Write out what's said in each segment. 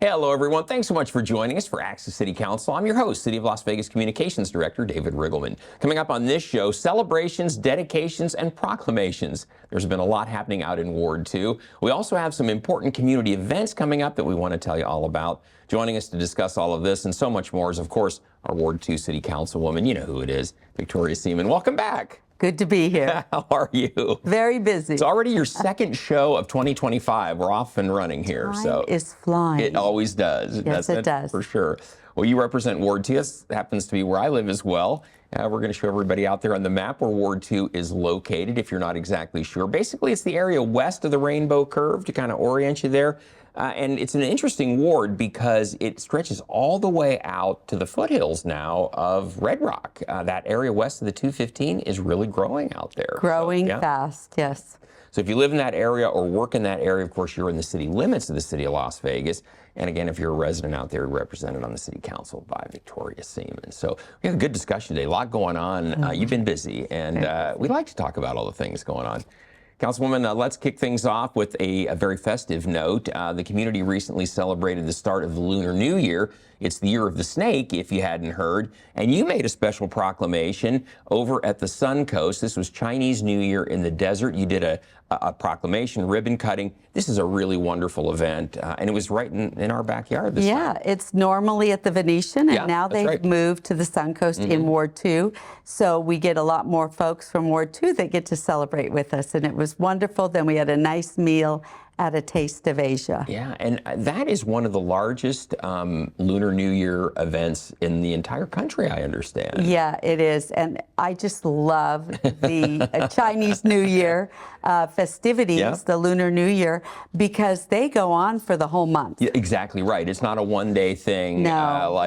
Hello, everyone. Thanks so much for joining us for Access City Council. I'm your host, City of Las Vegas Communications Director David Riggleman. Coming up on this show, celebrations, dedications, and proclamations. There's been a lot happening out in Ward 2. We also have some important community events coming up that we want to tell you all about. Joining us to discuss all of this and so much more is, of course, our Ward 2 City Councilwoman. You know who it is, Victoria Seaman. Welcome back. Good to be here. How are you? Very busy. It's already your second show of 2025. We're off and running here. Time is flying. It always does. Yes, it does. For sure. Well, you represent Ward 2. This happens to be where I live as well. We're going to show everybody out there on the map where Ward 2 is located, if you're not exactly sure. Basically, it's the area west of the Rainbow Curve to kind of orient you there. And it's an interesting ward because it stretches all the way out to the foothills now of Red Rock. That area west of the 215 is really growing out there. Growing fast, yes. So if you live in that area or work in that area, of course, you're in the city limits of the city of Las Vegas. And again, if you're a resident out there, represented on the city council by Victoria Seaman. So we had a good discussion today, a lot going on. You've been busy, and we like to talk about all the things going on. Councilwoman, let's kick things off with a very festive note. The community recently celebrated the start of the Lunar New Year. It's the year of the snake, if you hadn't heard. And you made a special proclamation over at the Sun Coast. This was Chinese New Year in the desert. You did a proclamation, ribbon cutting. This is a really wonderful event. And it was right in our backyard this time. It's normally at the Venetian, and now they've moved to the Sun Coast in Ward 2. So we get a lot more folks from Ward 2 that get to celebrate with us. And it was wonderful. Then we had a nice meal at a Taste of Asia. Yeah, and that is one of the largest Lunar New Year events in the entire country, I understand. Yeah, it is. And I just love the Chinese New Year festivities, the Lunar New Year, because they go on for the whole month. Yeah, exactly right. It's not a one-day thing. No,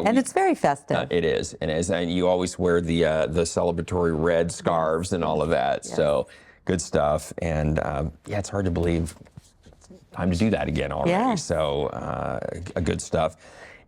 and it's very festive. It is, and you always wear the celebratory red scarves and all of that. Yes. So good stuff. And yeah, it's hard to believe. Time to do that again already. Yeah. So good stuff.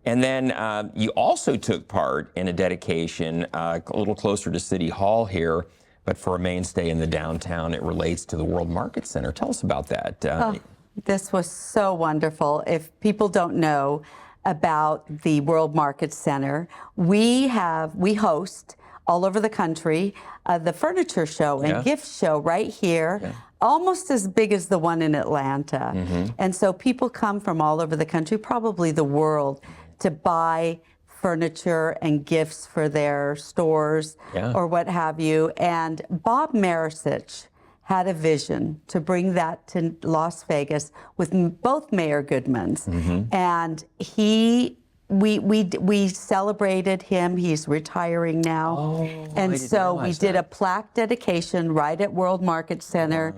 And then you also took part in a dedication a little closer to City Hall here, but for a mainstay in the downtown. It relates to the World Market Center. Tell us about that. This was so wonderful. If people don't know about the World Market Center, we host all over the country the furniture show and gift show right here. Almost as big as the one in Atlanta. And so people come from all over the country, probably the world, to buy furniture and gifts for their stores or what have you. And Bob Marisich had a vision to bring that to Las Vegas with both Mayor Goodmans. And we celebrated him. He's retiring now. And so we did a plaque dedication right at World Market Center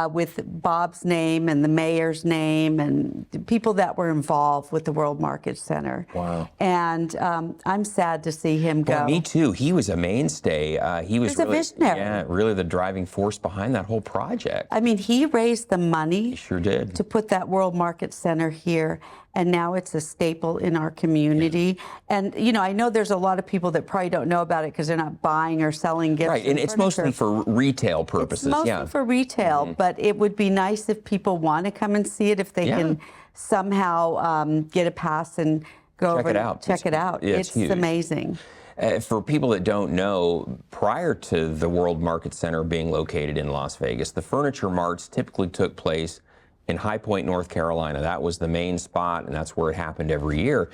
with Bob's name and the mayor's name and the people that were involved with the World Market Center. Wow. And I'm sad to see him go. Well, me too. He was a mainstay. He was really, a visionary. Yeah, really the driving force behind that whole project. I mean, he raised the money. He sure did. To put that World Market Center here. And now it's a staple in our community. And, you know, I know there's a lot of people that probably don't know about it because they're not buying or selling gifts. Right, and it's mostly for retail purposes. It's mostly for retail, but it would be nice if people want to come and see it, if they can somehow get a pass and go over and check it out. It's amazing. For people that don't know, prior to the World Market Center being located in Las Vegas, the furniture marts typically took place in High Point, North Carolina. That was the main spot, and that's where it happened every year.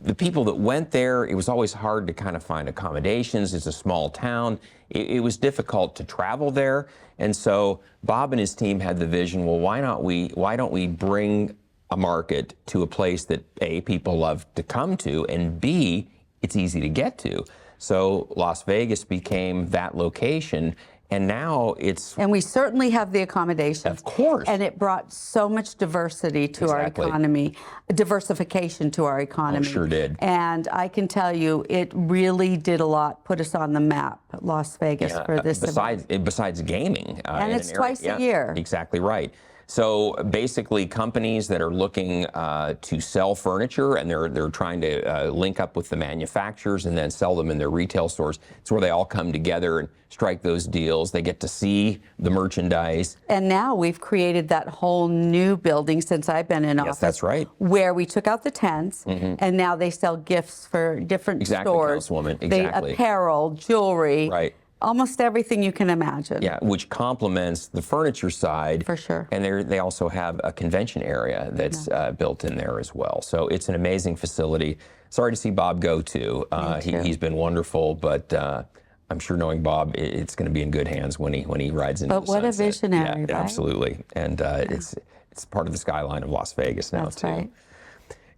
The people that went there, it was always hard to kind of find accommodations. It's a small town. It was difficult to travel there. And so Bob and his team had the vision, well, why don't we bring a market to a place that A, people love to come to, and B, it's easy to get to. So Las Vegas became that location. And now it's... And we certainly have the accommodations. Of course. And it brought so much diversity to our economy, diversification to our economy. Oh, sure did. And I can tell you, it really did a lot, put us on the map, Las Vegas, for this besides gaming. And it's twice a year. Exactly right. So basically, companies that are looking to sell furniture and they're trying to link up with the manufacturers and then sell them in their retail stores. It's where they all come together and strike those deals. They get to see the merchandise. And now we've created that whole new building since I've been in office. Yes, that's right. Where we took out the tents, and now they sell gifts for different stores. Councilwoman, exactly. They, apparel, jewelry. Right. Almost everything you can imagine. Yeah, which complements the furniture side. For sure. And they also have a convention area that's built in there as well. So it's an amazing facility. Sorry to see Bob go too. He's been wonderful, but I'm sure knowing Bob, it's going to be in good hands when he rides into the sunset. But what a visionary, right? Absolutely. And it's part of the skyline of Las Vegas now That's too. Right.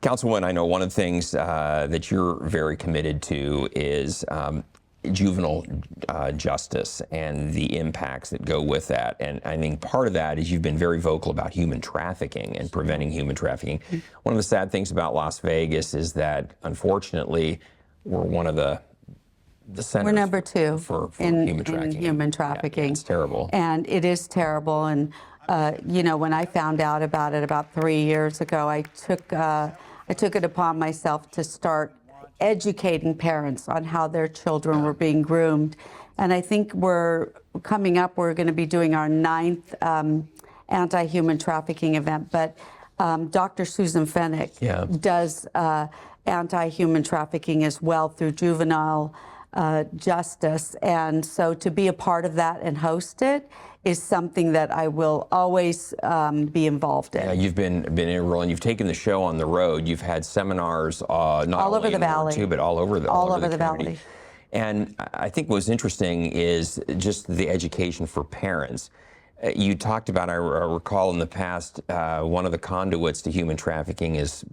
Councilwoman, I know one of the things that you're very committed to is juvenile justice and the impacts that go with that. And I think part of that is you've been very vocal about human trafficking and preventing human trafficking. One of the sad things about Las Vegas is that, unfortunately, we're one of the centers. We're number 2 for in human trafficking. In human trafficking. Yeah, it's terrible. And it is terrible. And, you know, when I found out about it about 3 years ago, I took it upon myself to start educating parents on how their children were being groomed. And I think we're going to be doing our 9th anti-human trafficking event. But Dr. Susan Fennick does anti-human trafficking as well through juvenile justice. And so to be a part of that and host it is something that I will always be involved in. Yeah, you've been in a role, and you've taken the show on the road. You've had seminars not all over the valley, too, but all over the valley. And I think what's interesting is just the education for parents. You talked about, I recall in the past, one of the conduits to human trafficking is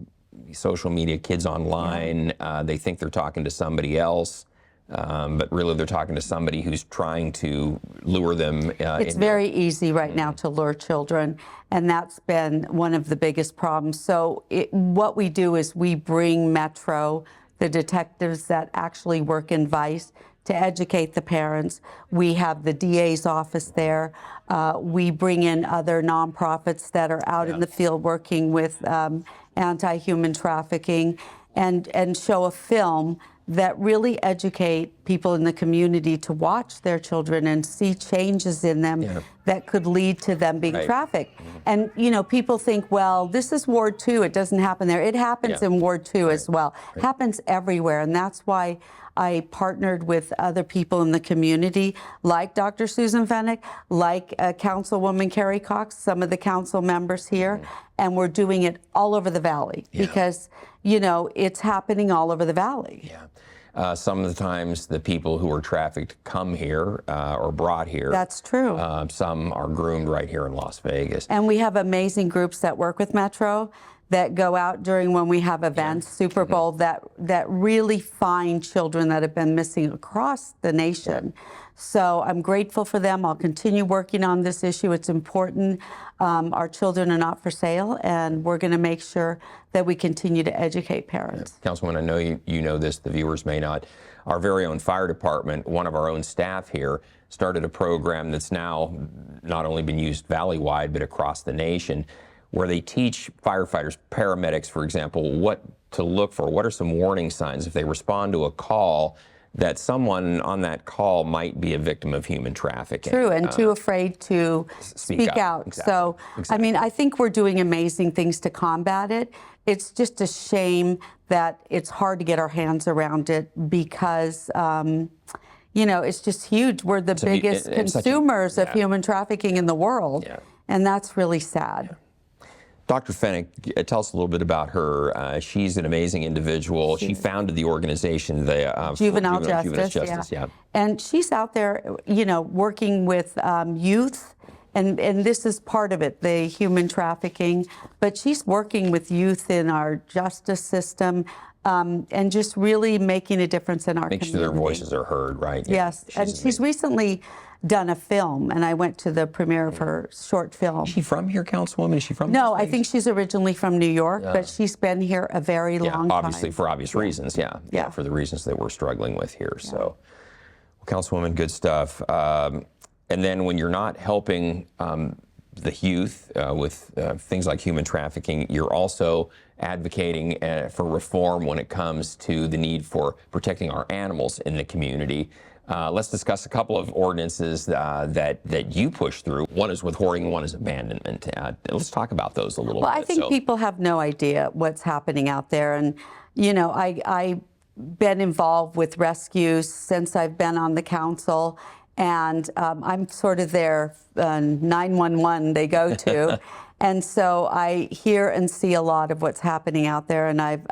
social media, kids online. They think they're talking to somebody else. But really, they're talking to somebody who's trying to lure them. It's very easy right now to lure children, and that's been one of the biggest problems. So what we do is we bring Metro, the detectives that actually work in Vice, to educate the parents. We have the DA's office there. We bring in other nonprofits that are out in the field working with anti-human trafficking, and show a film that really educate people in the community to watch their children and see changes in them that could lead to them being trafficked. And, you know, people think, well, this is Ward 2, it doesn't happen there. It happens in Ward 2 as well. It happens everywhere, and that's why I partnered with other people in the community, like Dr. Susan Fennick, like Councilwoman Carrie Cox, some of the council members here, and we're doing it all over the valley because, you know, it's happening all over the valley. Some of the times the people who are trafficked come here or brought here. That's true. Some are groomed right here in Las Vegas. And we have amazing groups that work with Metro that go out during when we have events, Super Bowl, that really find children that have been missing across the nation. So I'm grateful for them. I'll continue working on this issue. It's important. Our children are not for sale, and we're going to make sure that we continue to educate parents. Councilwoman, I know you know this, the viewers may not. Our very own fire department, one of our own staff here, started a program that's now not only been used valley-wide, but across the nation, where they teach firefighters, paramedics, for example, what to look for. What are some warning signs if they respond to a call that someone on that call might be a victim of human trafficking? True, and too afraid to speak out. Exactly. So, I mean, I think we're doing amazing things to combat it. It's just a shame that it's hard to get our hands around it because, you know, it's just huge. We're the biggest consumers of human trafficking in the world, and that's really sad. Dr. Fennick, tell us a little bit about her. She's an amazing individual. She founded the organization, the Juvenile Justice. And she's out there, you know, working with youth, and this is part of it, the human trafficking. But she's working with youth in our justice system, and just really making a difference in our community. Make sure their voices are heard, right? Yes, and she's recently done a film, and I went to the premiere of her short film. Is she from here, Councilwoman? Is she from? No, I think she's originally from New York, but she's been here a very long time. Obviously for obvious reasons, for the reasons that we're struggling with here. So, well, Councilwoman, good stuff. And then when you're not helping the youth with things like human trafficking. You're also advocating for reform when it comes to the need for protecting our animals in the community. Let's discuss a couple of ordinances that you pushed through. One is with hoarding, one is abandonment. Let's talk about those a little bit. Well, I think people have no idea what's happening out there. And, you know, I've been involved with rescues since I've been on the council. And I'm sort of their 911 they go to. And so I hear and see a lot of what's happening out there, and I've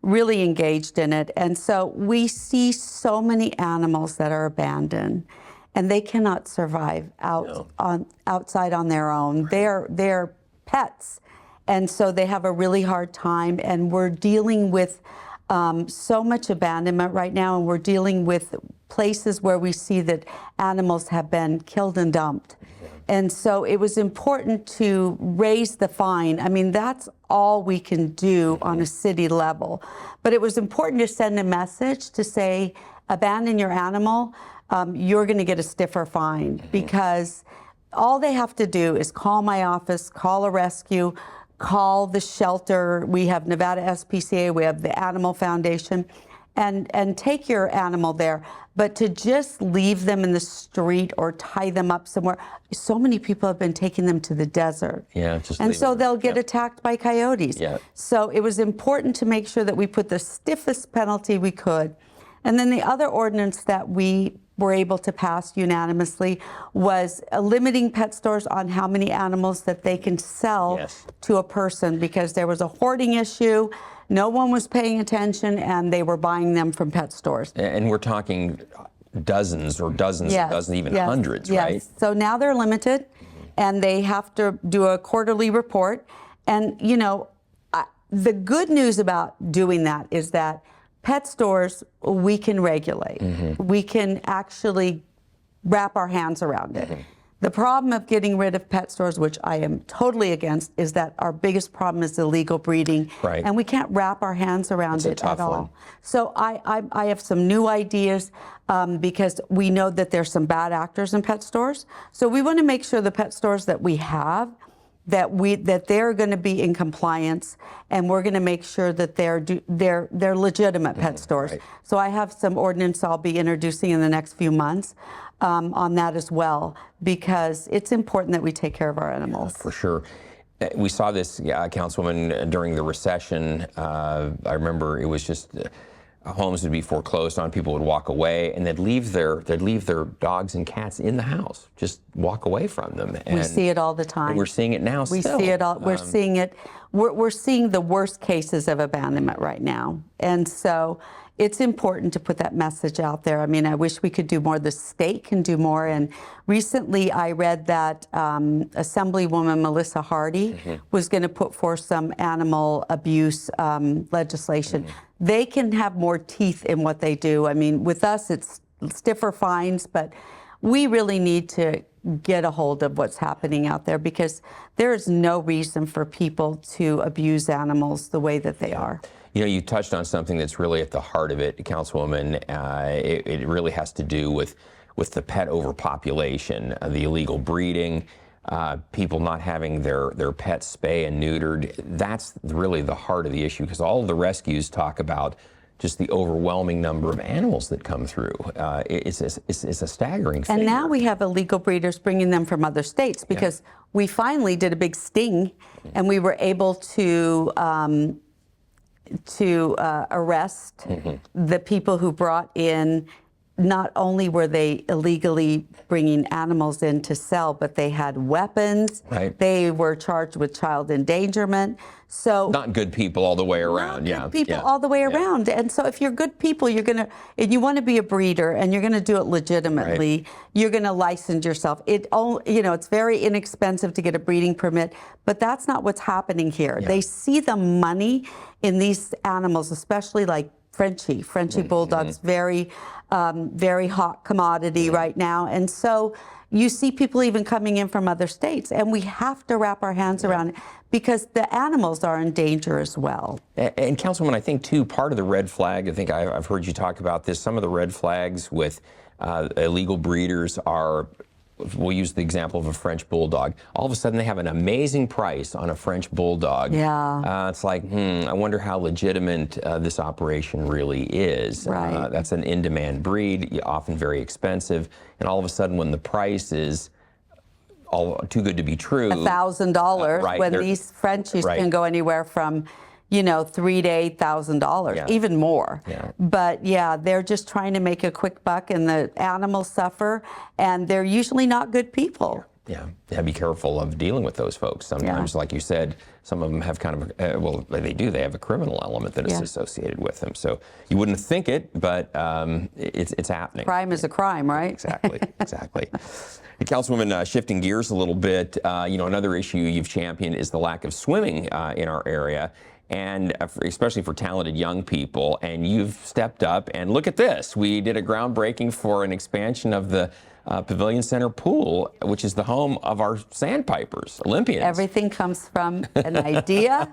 really engaged in it. And so we see so many animals that are abandoned, and they cannot survive outside on their own. They're pets, and so they have a really hard time. And we're dealing with so much abandonment right now, and we're dealing with places where we see that animals have been killed and dumped. And so it was important to raise the fine. I mean, that's all we can do on a city level. But it was important to send a message to say, abandon your animal, you're going to get a stiffer fine, because all they have to do is call my office, call a rescue, call the shelter. We have Nevada SPCA, we have the Animal Foundation, and take your animal there. But to just leave them in the street or tie them up somewhere, so many people have been taking them to the desert. Yeah, just and so them. they'll get attacked by coyotes. Yeah. So it was important to make sure that we put the stiffest penalty we could. And then the other ordinance that we were able to pass unanimously was limiting pet stores on how many animals that they can sell to a person, because there was a hoarding issue. No one was paying attention, and they were buying them from pet stores. And we're talking dozens or dozens and dozens, even hundreds, right? So now they're limited, and they have to do a quarterly report. And, you know, the good news about doing that is that pet stores, we can regulate. We can actually wrap our hands around it. The problem of getting rid of pet stores, which I am totally against, is that our biggest problem is illegal breeding. Right. And we can't wrap our hands around it at all. One. So I have some new ideas, because we know that there's some bad actors in pet stores. So we want to make sure the pet stores that we have, that they're going to be in compliance, and we're going to make sure that they're legitimate pet stores. Right. So I have some ordinance I'll be introducing in the next few months on that as well, because it's important that we take care of our animals. For sure. We saw this, Councilwoman, during the recession. I remember it was just homes would be foreclosed on, people would walk away, and they'd leave their dogs and cats in the house, just walk away from them. And we see it all the time. And we're seeing it now. We see it all. We're seeing it. We're seeing the worst cases of abandonment right now, and so it's important to put that message out there. I mean, I wish we could do more. The state can do more. And recently I read that Assemblywoman Melissa Hardy was going to put forth some animal abuse legislation. They can have more teeth in what they do. I mean, with us, it's stiffer fines, but we really need to get a hold of what's happening out there, because there is no reason for people to abuse animals the way that they are. You know, you touched on something that's really at the heart of it, Councilwoman. It really has to do with the pet overpopulation, the illegal breeding, people not having their pets spay and neutered. That's really the heart of the issue, because all of the rescues talk about just the overwhelming number of animals that come through. It's a staggering thing. And now we have illegal breeders bringing them from other states, because we finally did a big sting, and we were able to arrest the people who brought in. Not only were they illegally bringing animals in to sell, but they had weapons. Right. They were charged with child endangerment. So not good people all the way around. Not good people all the way around. And so if you're good people, and you want to be a breeder, and you're going to do it legitimately, you're going to license yourself. It's very inexpensive to get a breeding permit, but that's not what's happening here. They see the money in these animals, especially like Frenchie bulldogs, very hot commodity right now. And so you see people even coming in from other states, and we have to wrap our hands around it, because the animals are in danger as well. And Councilwoman, I think too, part of the red flag, I think I've heard you talk about this, some of the red flags with illegal breeders are we'll use the example of a French bulldog. All of a sudden, they have an amazing price on a French bulldog. Yeah. It's like, I wonder how legitimate this operation really is. Right. That's an in-demand breed, often very expensive, and all of a sudden, when the price is all too good to be true, $1,000 right, when these Frenchies right. can go anywhere from, you know, $3,000 to $8,000, Yeah. even more. Yeah. But yeah, they're just trying to make a quick buck, and the animals suffer, and they're usually not good people. Yeah, be careful of dealing with those folks. Sometimes, like you said, some of them have kind of, well, they do. They have a criminal element that is associated with them. So you wouldn't think it, but it's happening. Crime is a crime, right? Exactly, exactly. Hey, Councilwoman, shifting gears a little bit, another issue you've championed is the lack of swimming in our area, and especially for talented young people. And you've stepped up, and look at this. We did a groundbreaking for an expansion of the Pavilion Center pool, which is the home of our Sandpipers, Olympians. Everything comes from an idea.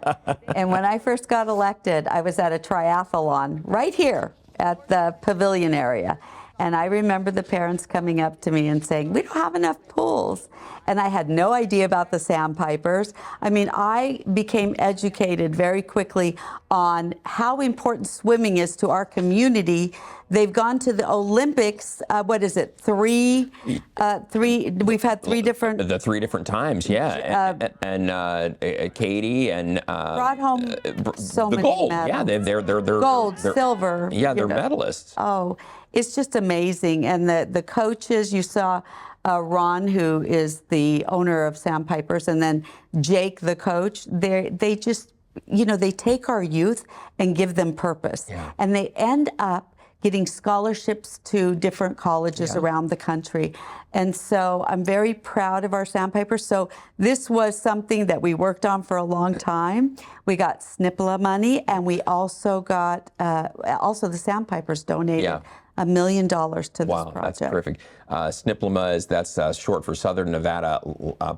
And when I first got elected, I was at a triathlon right here at the pavilion area. And I remember the parents coming up to me and saying, we don't have enough pools. And I had no idea about the Sandpipers. I mean, I became educated very quickly on how important swimming is to our community. They've gone to the Olympics, we've had three different. The 3 different times, yeah. And Katie and Brought home so the many gold. medals. Yeah, they're Gold, silver. Yeah, they're medalists. Oh, it's just amazing. And the coaches, you saw Ron, who is the owner of Sandpipers, and then Jake, the coach, they just, they take our youth and give them purpose. Yeah. And they end up getting scholarships to different colleges around the country. And so I'm very proud of our Sandpipers. So this was something that we worked on for a long time. We got SNPLA money, and we also got, also the Sandpipers donated $1 million to this project. Wow, that's terrific. SNPLA that's short for Southern Nevada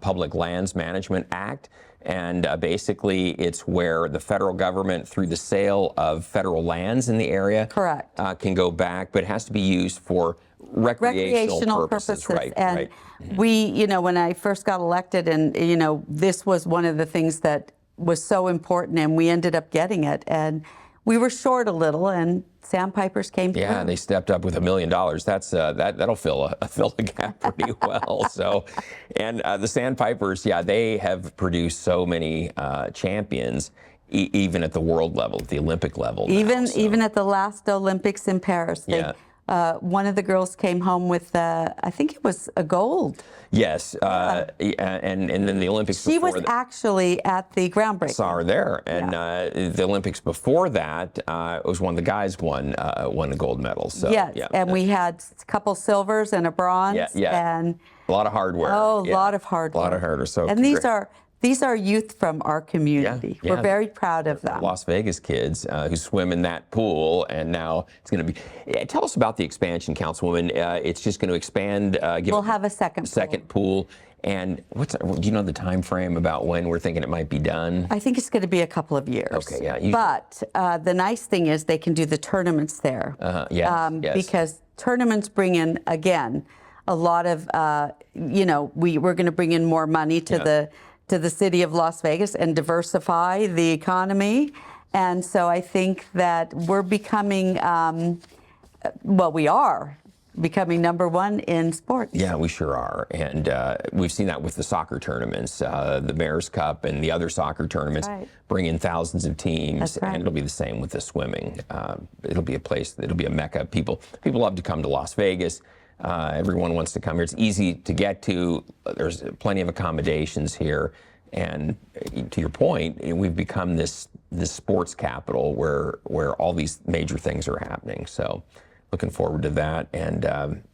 Public Lands Management Act. And basically, it's where the federal government, through the sale of federal lands in the area, correct, can go back, but it has to be used for recreational purposes. Right, and right. We, when I first got elected, and this was one of the things that was so important, and we ended up getting it, and we were short a little, and Sandpipers came through. Yeah, they stepped up with $1 million. That's that'll fill a gap pretty well. So, and the Sandpipers, they have produced so many champions, even at the world level, at the Olympic level. Even at the last Olympics in Paris, one of the girls came home with I think it was a gold. Yes, and then the Olympics. She was actually at the groundbreaking. Saw her there, and the Olympics before that, it was one of the guys won a gold medal. So and we had a couple silvers and a bronze. And a lot of hardware. Oh, a lot of hardware. A lot of hardware. So and these are youth from our community. We're very proud of them. Las Vegas kids who swim in that pool, and now it's going to be. Tell us about the expansion, Councilwoman. It's just going to expand. We'll have a second pool. And do you know the time frame about when we're thinking it might be done? I think it's going to be a couple of years. Okay, yeah. But the nice thing is they can do the tournaments there. Yes. Because tournaments bring in, again, a lot of, we're going to bring in more money to the city of Las Vegas and diversify the economy. And so I think that we're becoming, we are becoming #1 in sports. Yeah, we sure are. And we've seen that with the soccer tournaments, the Mayor's Cup and the other soccer tournaments bring in thousands of teams. And it'll be the same with the swimming. It'll be a place, it'll be a mecca. People love to come to Las Vegas. Everyone wants to come here. It's easy to get to. There's plenty of accommodations here. And to your point, we've become this sports capital where all these major things are happening. So looking forward to that. And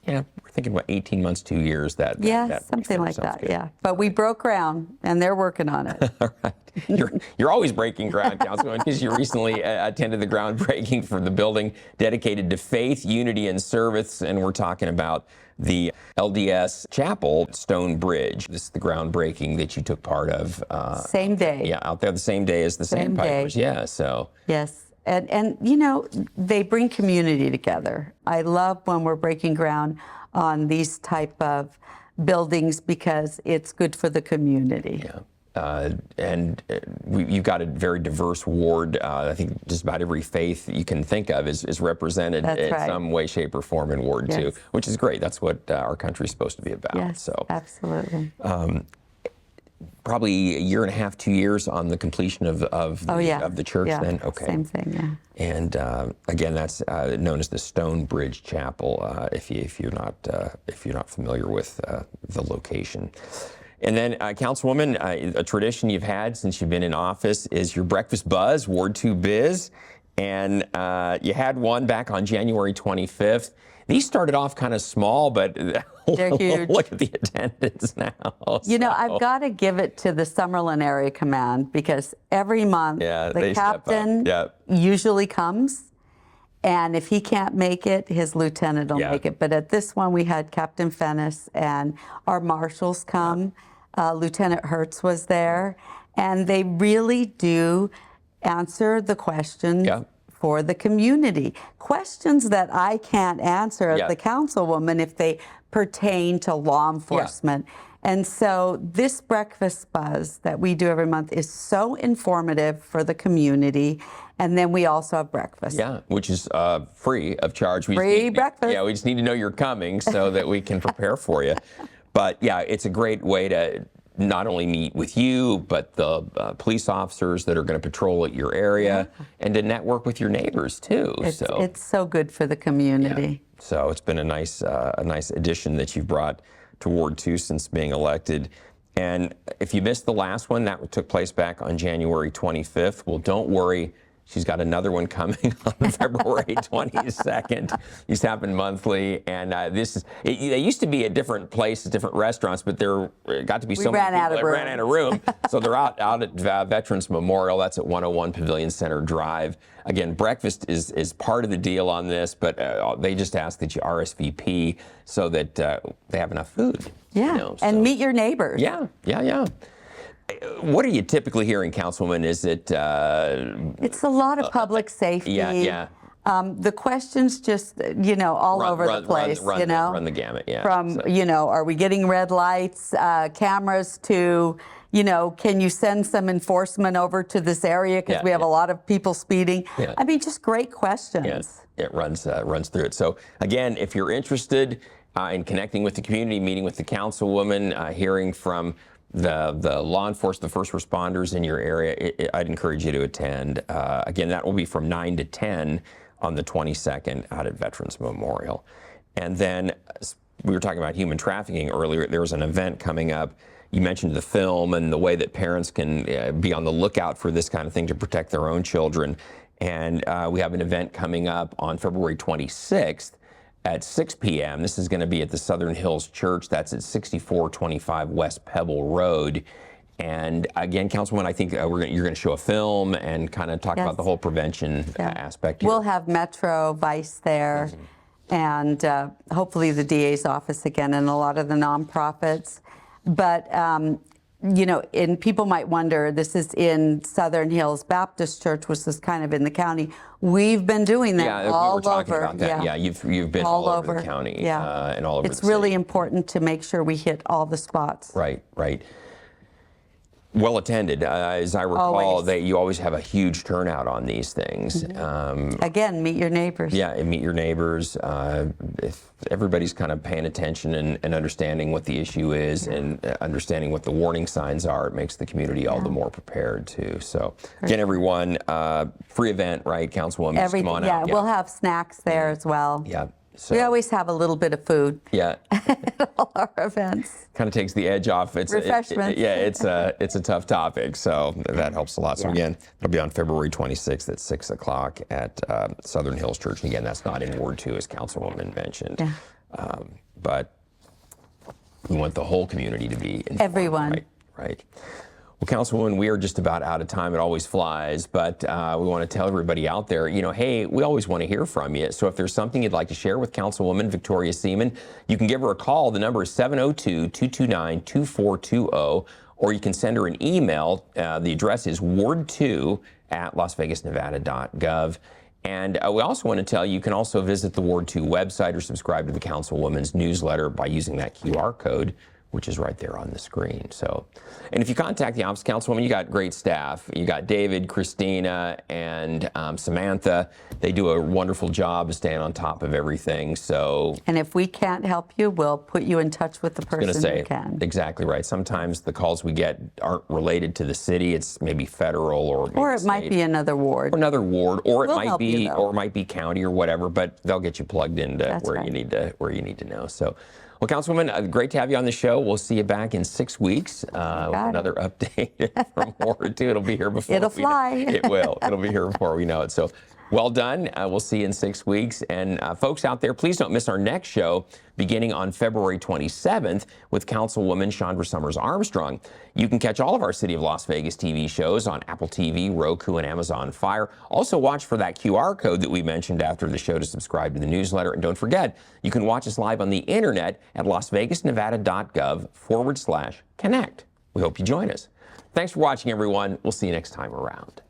we're thinking about 18 months, 2 years. Something like that. Good. Yeah. But we broke ground, and they're working on it. All right. You're always breaking ground, Councilwoman, because you recently attended the groundbreaking for the building dedicated to faith, unity, and service. And we're talking about the LDS Chapel Stone Bridge. This is the groundbreaking that you took part of. Same day. Yeah, out there the same day as the Sandpipers. Yeah, so. Yes. And they bring community together. I love when we're breaking ground on these type of buildings because it's good for the community. Yeah. You've got a very diverse ward. I think just about every faith you can think of is represented in some way, shape, or form in Ward 2, which is great. That's what our country's supposed to be about. Yes, so, absolutely. Probably a year and a half, 2 years on the completion of the church. Then, okay, same thing. Yeah. And again, that's known as the Stone Bridge Chapel. If you're not familiar with the location. And then, Councilwoman, a tradition you've had since you've been in office is your breakfast buzz, Ward 2 Biz. And you had one back on January 25th. These started off kind of small, but they're huge. Look at the attendance now. You know, I've got to give it to the Summerlin Area Command because every month the captain usually comes. And if he can't make it, his lieutenant will make it. But at this one, we had Captain Fennis and our marshals come. Lieutenant Hertz was there. And they really do answer the questions for the community. Questions that I can't answer as the councilwoman if they pertain to law enforcement. And so this breakfast buzz that we do every month is so informative for the community. And then we also have breakfast. Yeah, which is free of charge. Free breakfast. Yeah, we just need to know you're coming so that we can prepare for you. But yeah, it's a great way to not only meet with you, but the police officers that are going to patrol at your area and to network with your neighbors too. It's so good for the community. Yeah. So it's been a nice addition that you've brought to Ward 2 since being elected. And if you missed the last one, that took place back on January 25th. Well, don't worry. She's got another one coming on February 22nd. These happen monthly, and they used to be at different places, different restaurants, but there got to be so many people that ran out of room. So they're out at Veterans Memorial. That's at 101 Pavilion Center Drive. Again, breakfast is part of the deal on this, but they just ask that you RSVP so that they have enough food. Yeah, and meet your neighbors. Yeah. What are you typically hearing, Councilwoman? Is it? It's a lot of public safety. The questions just, all over the place, Run the gamut, From, are we getting red lights, cameras to, can you send some enforcement over to this area because we have a lot of people speeding? I mean, just great questions. It runs through it. So again, if you're interested in connecting with the community, meeting with the Councilwoman, hearing from the law enforcement, the first responders in your area, I'd encourage you to attend. Again, that will be from 9 to 10 on the 22nd out at Veterans Memorial. And then we were talking about human trafficking earlier. There's an event coming up. You mentioned the film and the way that parents can be on the lookout for this kind of thing to protect their own children. And we have an event coming up on February 26th at 6 p.m. This is going to be at the Southern Hills Church. That's at 6425 West Pebble Road. And again, Councilwoman, I think you're going to show a film and kind of talk about the whole prevention aspect here. We'll have Metro, Vice there, and hopefully the DA's office again, and a lot of the nonprofits. But and people might wonder, this is in Southern Hills Baptist Church, which is kind of in the county. We've been doing that all over. About that. Yeah, you've been all over the county and all over the city. It's really important to make sure we hit all the spots. Right. Well attended. As I recall, you always have a huge turnout on these things. Again, meet your neighbors. Yeah, and meet your neighbors. If everybody's kind of paying attention and understanding what the issue is and understanding what the warning signs are, it makes the community all the more prepared too. So again, everyone, free event, right, Councilwoman? Everything. Come on out. We'll have snacks there as well. Yeah. So, we always have a little bit of food. Yeah. At all our events. Kind of takes the edge off. Refreshments. It's a tough topic, so that helps a lot. So again, it'll be on February 26th at 6 o'clock at Southern Hills Church. And again, that's not in Ward 2, as Councilwoman mentioned. Yeah. But we want the whole community to be informed. Everyone. Right. Well, Councilwoman, we are just about out of time. It always flies, but we want to tell everybody out there, hey, we always want to hear from you. So if there's something you'd like to share with Councilwoman Victoria Seaman, you can give her a call. The number is 702-229-2420, or you can send her an email. The address is ward2@lasvegasnevada.gov. And we also want to tell you, you can also visit the Ward 2 website or subscribe to the Councilwoman's newsletter by using that QR code, which is right there on the screen. So, and if you contact the Office Councilwoman, you got great staff. You got David, Christina, and Samantha. They do a wonderful job of staying on top of everything. So, And if we can't help you, we'll put you in touch with the person who can. Exactly right. Sometimes the calls we get aren't related to the city. It's maybe federal or maybe Or it might be another ward. or another ward, or it We'll might help be you, though. or it might be county or whatever. But they'll get you plugged into That's where right. you need to know. So. Well, Councilwoman, great to have you on the show. We'll see you back in 6 weeks with another update from Ward 2. It'll be here before It'll fly. It will. It'll be here before we know it. So well done. We'll see you in 6 weeks. And folks out there, please don't miss our next show beginning on February 27th with Councilwoman Chandra Summers Armstrong. You can catch all of our City of Las Vegas TV shows on Apple TV, Roku, and Amazon Fire. Also watch for that QR code that we mentioned after the show to subscribe to the newsletter. And don't forget, you can watch us live on the internet at lasvegasnevada.gov/connect. We hope you join us. Thanks for watching, everyone. We'll see you next time around.